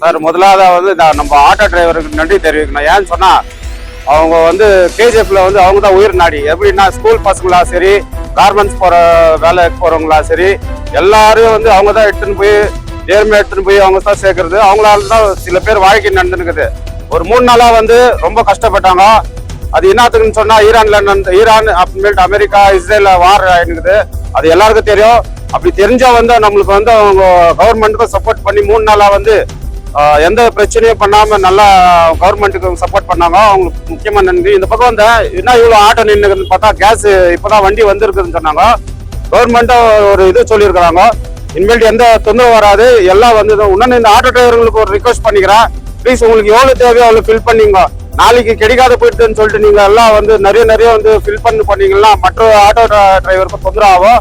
Sir முதலாவது வந்து நம்ம ஆட்டோ டிரைவருக்கு நன்றி தெரிவிக்கணும். ஏன்னு சொன்னா அவங்க வந்து கேஜிஎஃப்ல வந்து அவங்க தான் உயிர் நாடி. எப்படின்னா ஸ்கூல் பசங்களா சரி, கார்மெண்ட்ஸ் போற வேலைக்கு போறவங்களா சரி, எல்லாரும் வந்து அவங்க தான் எடுத்துன்னு போய் நேர்மையா எடுத்துன்னு போய் அவங்க தான் சேர்க்கறது. அவங்களால தான் சில பேர் வாழ்க்கை நடந்துருக்குது. ஒரு 3 நாளா வந்து ரொம்ப கஷ்டப்பட்டாங்க. அது என்னத்துக்குன்னு சொன்னா ஈரான் அப்புறமேட்டு அமெரிக்கா இஸ்ரேல் வார் ஆயிடுக்குது. அது எல்லாருக்கும் தெரியும். அப்படி தெரிஞ்சா வந்து நம்மளுக்கு வந்து அவங்க கவர்மெண்ட்டுக்கும் சப்போர்ட் பண்ணி 3 நாளா வந்து எந்த பிரச்சனையும் பண்ணாம நல்லா கவர்மெண்ட்டுக்கு சப்போர்ட் பண்ணாங்க. அவங்களுக்கு முக்கியமா நன்றி. இந்த பக்கம் வந்து என்ன இவ்வளவு ஆட்டோ நின்றுக்குதுன்னு பார்த்தா கேஸ் இப்பதான் வண்டி வந்திருக்குதுன்னு சொன்னாங்க. கவர்மெண்ட்டும் ஒரு இது சொல்லியிருக்கிறாங்க, இனிமேல் எந்த தொந்தரவு வராது. எல்லாம் வந்து இன்னொன்னு இந்த ஆட்டோ டிரைவர்களுக்கு ஒரு ரிக்வஸ்ட் பண்ணிக்கிறேன், ப்ளீஸ் உங்களுக்கு எவ்வளவு தேவையோ அவ்வளவு ஃபில் பண்ணிங்க. நாளைக்கு கிடைக்காத போயிட்டுன்னு சொல்லிட்டு நீங்க எல்லாம் வந்து நிறைய வந்து ஃபில் பண்ணீங்கன்னா மற்ற ஆட்டோ டிரைவருக்கு தொந்தரவு ஆகும்.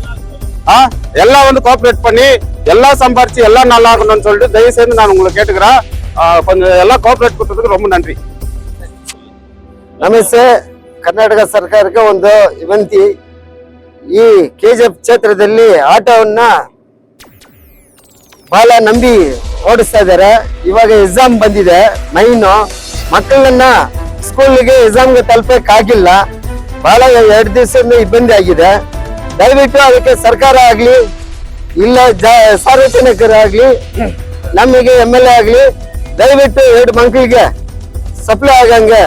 எல்லாம் வந்து கோஆபரேட் பண்ணி எல்லாம் சம்பாரிச்சு எல்லாம் நல்லா இருக்கணும்னு சொல்லிட்டு தயவு செய்து நான் உங்களை கேட்டுக்கிறேன். கொஞ்சம் எல்லாம் ಕೋಆಪರೇಟ್ ಕೊಟ್ಟದಕ್ಕೆ ரொம்ப ನನ್ರಿ. ನಮಸ್ತೆ. ಕರ್ನಾಟಕ ಸರ್ಕಾರಕ್ಕೆ ಒಂದು ವಿನಂತಿ, ಈ ಕೆಜಿಎಫ್ ಕ್ಷೇತ್ರದಲ್ಲಿ ಆಟೋವನ್ನ ಬಹಳ ನಂಬಿ ಓಡಿಸ್ತಾ ಇದ್ದಾರೆ. ಇವಾಗ ಎಕ್ಸಾಮ್ ಬಂದಿದೆ, ಮೈನು ಮಕ್ಕಳನ್ನ ಸ್ಕೂಲ್ಗೆ ಎಕ್ಸಾಮ್ಗೆ ತಲುಪಕ್ಕಾಗಿಲ್ಲ. ಬಹಳ 2 ದಿವಸದಿಂದ ಇಬ್ಬಂದಿ ಆಗಿದೆ. ದಯವಿಟ್ಟು ಅದಕ್ಕೆ ಸರ್ಕಾರ ಆಗ್ಲಿ ಇಲ್ಲ ಸಾರ್ವಜನಿಕರಾಗ್ಲಿ ನಮಗೆ MLA ಆಗ್ಲಿ ದಯವಿಟ್ಟು 2 ಮಕ್ಕಳಿಗೆ ಸಪ್ಲೈ ಆಗಂಗೆ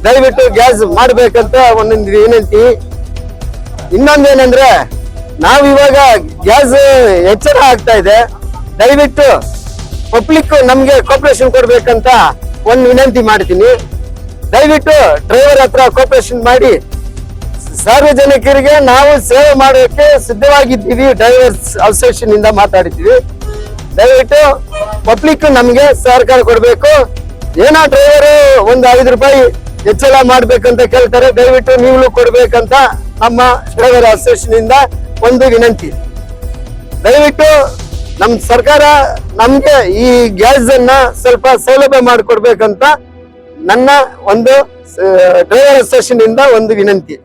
ದಯವಿಟ್ಟು ಗ್ಯಾಸ್ ಮಾಡ್ಬೇಕಂತ ಒಂದೊಂದು ವಿನಂತಿ. ಇನ್ನೊಂದೇನಂದ್ರೆ ನಾವಿವಾಗ ಗ್ಯಾಸ್ ಹೆಚ್ಚಳ ಆಗ್ತಾ ಇದೆ, ದಯವಿಟ್ಟು ಪಬ್ಲಿಕ್ ನಮ್ಗೆ ಕೋಪರೇಷನ್ ಕೊಡ್ಬೇಕಂತ ಒಂದು ವಿನಂತಿ ಮಾಡ್ತೀನಿ. ದಯವಿಟ್ಟು ಡ್ರೈವರ್ ಹತ್ರ ಕೋಪರೇಷನ್ ಮಾಡಿ ಸಾರ್ವಜನಿಕರಿಗೆ ನಾವು ಸೇವೆ ಮಾಡೋಕೆ ಸಿದ್ಧವಾಗಿದ್ದೀವಿ. ಡ್ರೈವರ್ಸ್ ಅಸೋಸಿಯೇಷನ್ ಇಂದ ಮಾತಾಡಿದ್ದೀವಿ. ದಯವಿಟ್ಟು ಪಬ್ಲಿಕ್ ನಮ್ಗೆ ಸಹಕಾರ ಕೊಡ್ಬೇಕು. ಏನೋ ಡ್ರೈವರ್ ಒಂದು 5 ರೂಪಾಯಿ ಹೆಚ್ಚಳ ಮಾಡ್ಬೇಕಂತ ಕೇಳ್ತಾರೆ, ದಯವಿಟ್ಟು ನೀವು ಕೊಡ್ಬೇಕಂತ ನಮ್ಮ ಡ್ರೈವರ್ ಅಸೋಸಿಯೇಷನ್ ಇಂದ ಒಂದು ವಿನಂತಿ. ದಯವಿಟ್ಟು ನಮ್ ಸರ್ಕಾರ ನಮ್ಗೆ ಈ ಗ್ಯಾಸ್ ಅನ್ನ ಸ್ವಲ್ಪ ಸೌಲಭ್ಯ ಮಾಡಿಕೊಡ್ಬೇಕಂತ ನನ್ನ ಒಂದು ಡ್ರೈವರ್ ಅಸೋಸಿಯೇಷನ್ ಇಂದ ಒಂದು ವಿನಂತಿ.